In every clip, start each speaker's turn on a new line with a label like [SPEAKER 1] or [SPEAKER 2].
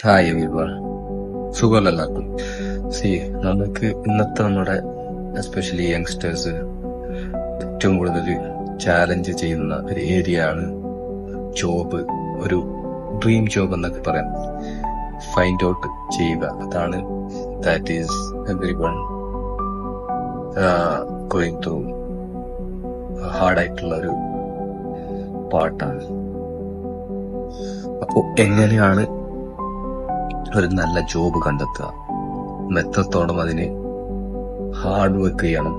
[SPEAKER 1] Hi everyone, സുഖമല്ല എല്ലാവർക്കും. നമുക്ക് ഇന്നത്തെ നമ്മുടെ എസ്പെഷ്യലി യങ്സ്റ്റേഴ്സ് ഏറ്റവും കൂടുതൽ ചാലഞ്ച് ചെയ്യുന്ന ഒരു ഏരിയ ആണ് ജോബ്. ഒരു ഡ്രീം ജോബ് എന്നൊക്കെ പറയാം. ഫൈൻഡ് ഔട്ട് ചെയ്യുക, അതാണ് that is everyone going through ഹാർഡായിട്ടുള്ള ഒരു പാർട്ടാണ്. അപ്പോ എങ്ങനെയാണ് ഒരു നല്ല ജോബ് കണ്ടെത്തുക, എത്രത്തോളം അതിന് ഹാർഡ് വർക്ക് ചെയ്യണം,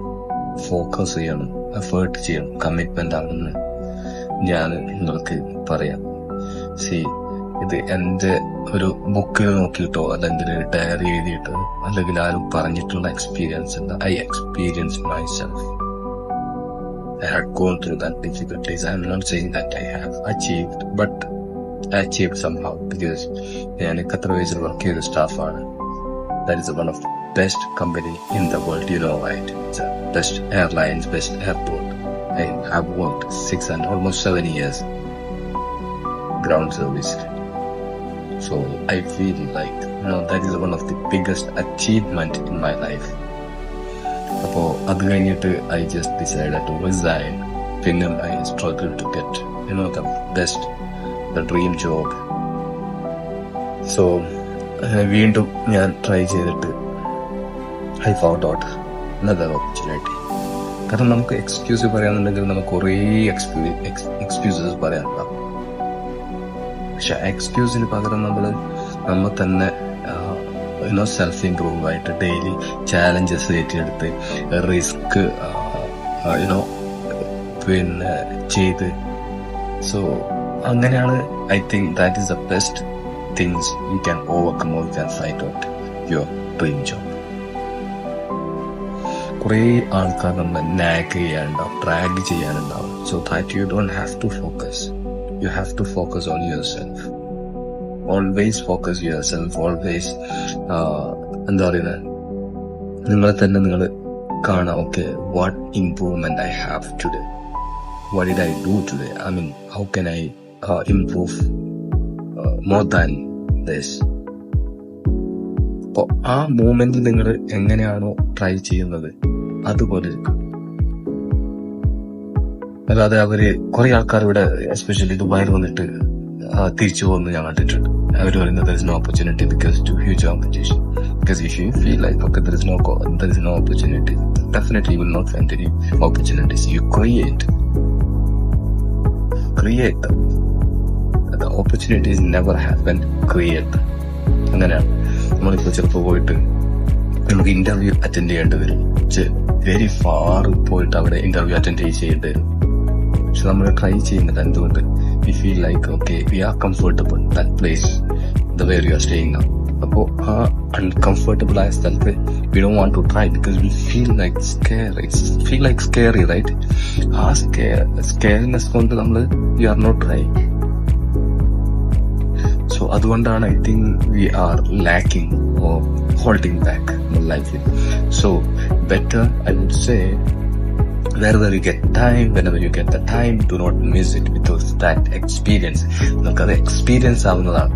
[SPEAKER 1] ഫോക്കസ് ചെയ്യണം, എഫേർട്ട് ചെയ്യണം, കമ്മിറ്റ്മെന്റ് ആണെന്ന് ഞാൻ നിങ്ങൾക്ക് പറയാം. ഇത് എന്റെ ഒരു ബുക്കിൽ നോക്കിയിട്ടോ അല്ലെങ്കിൽ ഡയറി എഴുതിയിട്ടോ അല്ലെങ്കിൽ ആരും പറഞ്ഞിട്ടുള്ള എക്സ്പീരിയൻസ് അല്ല. I experience myself. I had gone through that difficulties. I am not saying that I have achieved, but I achieved somehow because ഞാൻ ഖത്തർ ബേസിൽ വർക്ക് ചെയ്ത സ്റ്റാഫാണ്. That is one of the best company in the world, you know, right? It's a best airlines, best airport. I have worked 6 and almost 7 years ground service. So I feel like, that is one of the biggest achievement in my life. അപ്പോ അത് കഴിഞ്ഞിട്ട് I just decided to resign. പിന്നെ I struggled to get, the best, the dream job. So വീണ്ടും ഞാൻ try ചെയ്തിട്ട് I found out another opportunity. കാരണം നമുക്ക് excuse പറയാന്നുണ്ടെങ്കിൽ നമുക്ക് കുറേ എക്സ്ക്യൂസസ് പറയാനുണ്ടാവും. പക്ഷെ എക്സ്ക്യൂസിന് പകരം നമ്മൾ തന്നെ സെൽഫ് ഇംപ്രൂവ് ആയിട്ട് ഡെയിലി ചാലഞ്ചസ് ഏറ്റെടുത്ത് റിസ്ക് പിന്നെ ചെയ്ത്, സോ അങ്ങനെയാണ് I think that is the best things you can overcome or you can find out your dream job. കുറേ ആൾക്കാർ നമ്മൾ നാഗ് ചെയ്യാനുണ്ടാവും, ഡ്രാഗ് ചെയ്യാനുണ്ടാവും. So that you don't have to focus. You have to focus on yourself. Always focus yourself. Always എന്താ പറയുന്നത്, നിങ്ങളെ തന്നെ നിങ്ങൾ കാണാം. Okay, what improvement I have today, what did I do today, I mean how can I improve more than this. അപ്പോ ആ മൂമെന്റിൽ നിങ്ങൾ എങ്ങനെയാണോ ട്രൈ ചെയ്യുന്നത് അതുപോലെ ഇരിക്കും. അല്ലാതെ കുറെ ആൾക്കാർ ഇവിടെ എസ്പെഷ്യലി ദുബായിൽ വന്നിട്ട് തിരിച്ചു പോകുന്നത് ഞാൻ കണ്ടിട്ടുണ്ട്. അവർ പറയുന്നത് there is no opportunity because too huge competition. Because if you feel like okay there is no opportunity, definitely you will not find any opportunities. You create them. The opportunities never happen, create them. അങ്ങനെയാണ്. നമ്മളിപ്പോ ചിലപ്പോൾ പോയിട്ട് നമുക്ക് interview attend ചെയ്യേണ്ടി വരും. Very far പോയിട്ട് അവിടെ interview attend ചെയ്യേണ്ടി വരും. പക്ഷെ നമ്മൾ ട്രൈ ചെയ്യുന്നത് എന്തുകൊണ്ട്? We feel like okay, we are comfortable that place, the where you are staying now. Appo uncomfortable ആയ സ്ഥലത്ത് we don't want to try because we feel like scary, right? ആ scariness കൊണ്ട് we are not trying. So അതുകൊണ്ടാണ് I think we are lacking or holding back in life. So better I would say, whenever you get the time, do not miss it because that experience, നമുക്കത് experience ആവുന്നതാണ്.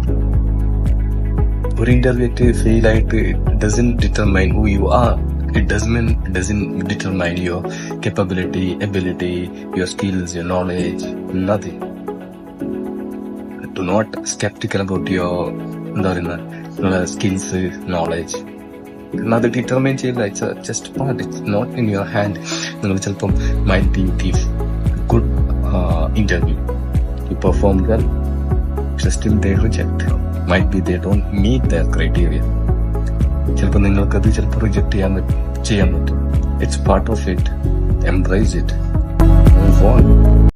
[SPEAKER 1] ഒരു interview fail ആയിട്ട് doesn't determine who you are. It doesn't determine your capability, ability, your skills, your knowledge, nothing. Do not skeptical about your skills, knowledge. അത് determine ചെയ്യില്ല. It's just part, it's not in your hand. നിങ്ങൾ ചിലപ്പം might be give good interview, you perform well, പക്ഷെ still they reject. Might be they don't meet their criteria. ചിലപ്പോൾ നിങ്ങൾക്കത് ചിലപ്പോൾ reject ചെയ്യാൻ പറ്റും. It's part of it. Embrace it, move on.